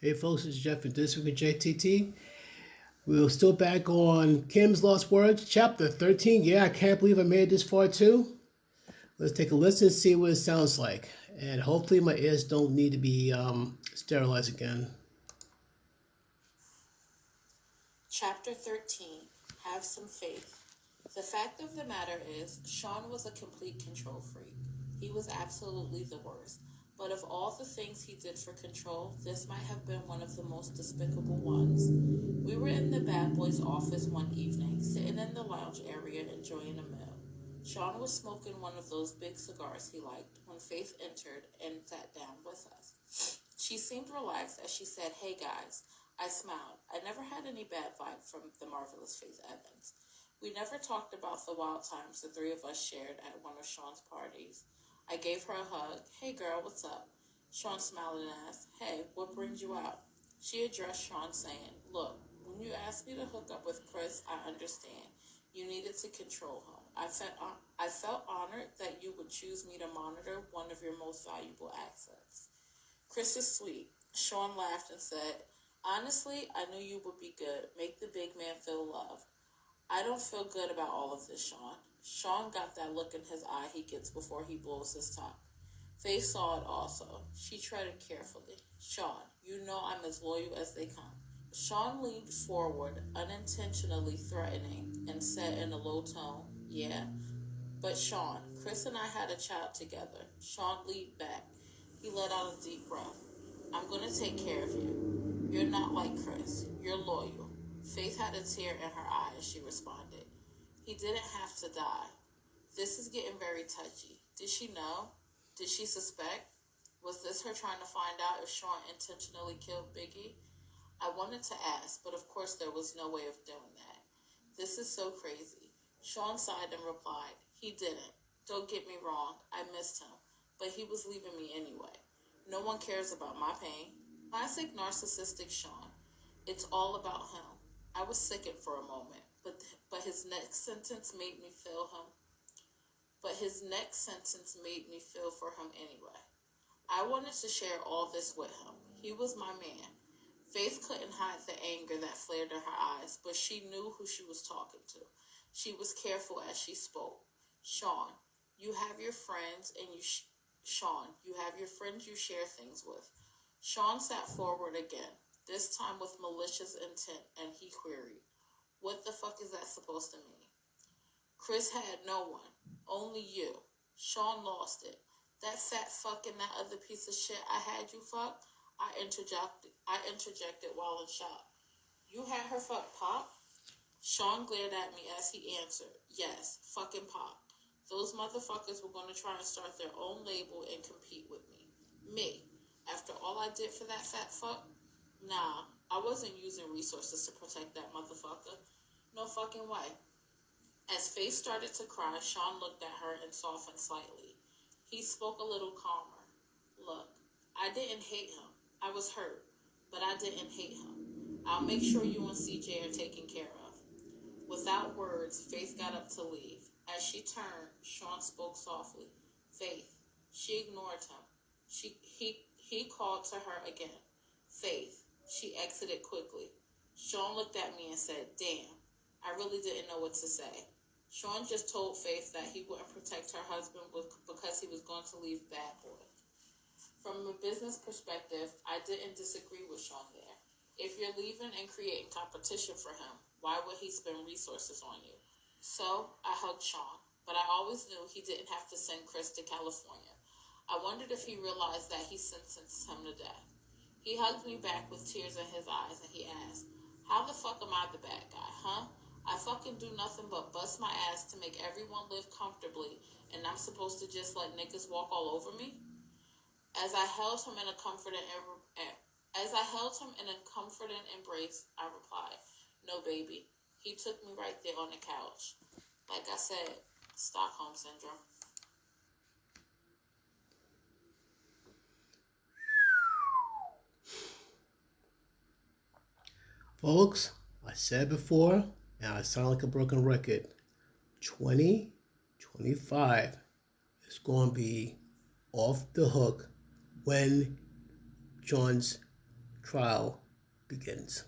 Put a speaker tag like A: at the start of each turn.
A: Hey folks, it's Jeff and this week with JTT. We're still back on Kim's Lost Words, chapter 13. Yeah, I can't believe I made it this far too. Let's take a listen and see what it sounds like. And hopefully my ears don't need to be sterilized again.
B: Chapter 13. Have some faith. The fact of the matter is, Sean was a complete control freak. He was absolutely the worst. But of all the things he did for control, this might have been one of the most despicable ones. We were in the bad boy's office one evening, sitting in the lounge area enjoying a meal. Sean was smoking one of those big cigars he liked when Faith entered and sat down with us. She seemed relaxed as she said, "Hey guys." I smiled. I never had any bad vibe from the marvelous Faith Evans. We never talked about the wild times the three of us shared at one of Sean's parties. I gave her a hug. "Hey girl, what's up?" Sean smiled and asked, "Hey, what brings you out?" She addressed Sean saying, "Look, when you asked me to hook up with Chris, I understand. You needed to control him. I felt honored that you would choose me to monitor one of your most valuable assets. Chris is sweet." Sean laughed and said, "Honestly, I knew you would be good. Make the big man feel loved." "I don't feel good about all of this, Sean." Sean got that look in his eye he gets before he blows his top. Faith saw it also. She treaded carefully. "Sean, you know I'm as loyal as they come." Sean leaned forward, unintentionally threatening, and said in a low tone, "Yeah, but Sean, Chris and I had a child together." Sean leaned back. He let out a deep breath. "I'm going to take care of you. You're not like Chris. You're loyal." Faith had a tear in her eye as she responded. "He didn't have to die." This is getting very touchy. Did she know? Did she suspect? Was this her trying to find out if Sean intentionally killed Biggie? I wanted to ask, but of course there was no way of doing that. This is so crazy. Sean sighed and replied, "He didn't. Don't get me wrong, I missed him, but he was leaving me anyway. No one cares about my pain." Classic narcissistic Sean. It's all about him. I was sickened for a moment, but his next sentence made me feel him. But his next sentence made me feel for him anyway. I wanted to share all this with him. He was my man. Faith couldn't hide the anger that flared in her eyes, but she knew who she was talking to. She was careful as she spoke. "Sean, you have your friends Sean, you have your friends you share things with." Sean sat forward again, this time with malicious intent, and he queried, "What the fuck is that supposed to mean?" "Chris had no one. Only you." Sean lost it. "That fat fuck and that other piece of shit I had you fuck?" I interjected while in shock. "You had her fuck Pop?" Sean glared at me as he answered, "Yes, fucking Pop. Those motherfuckers were going to try and start their own label and compete with me. Me. After all I did for that fat fuck? Nah, I wasn't using resources to protect that motherfucker. No fucking way." As Faith started to cry, Sean looked at her and softened slightly. He spoke a little calmer. "Look, I didn't hate him. I was hurt, but I didn't hate him. I'll make sure you and CJ are taken care of." Without words, Faith got up to leave. As she turned, Sean spoke softly. "Faith." She ignored him. He called to her again. "Faith." She exited quickly. Sean looked at me and said, "Damn, I really didn't know what to say." Sean just told Faith that he wouldn't protect her husband because he was going to leave Bad Boy. From a business perspective, I didn't disagree with Sean there. If you're leaving and creating competition for him, why would he spend resources on you? So I hugged Sean, but I always knew he didn't have to send Chris to California. I wondered if he realized that he sentenced him to death. He hugged me back with tears in his eyes and he asked, "How the fuck am I the bad guy, huh? I fucking do nothing but bust my ass to make everyone live comfortably, and I'm supposed to just let niggas walk all over me?" As I held him in a comforting embrace, I replied, "No, baby." He took me right there on the couch. Like I said, Stockholm Syndrome.
A: Folks, I said before, and I sound like a broken record, 2025 is going to be off the hook when John's trial begins.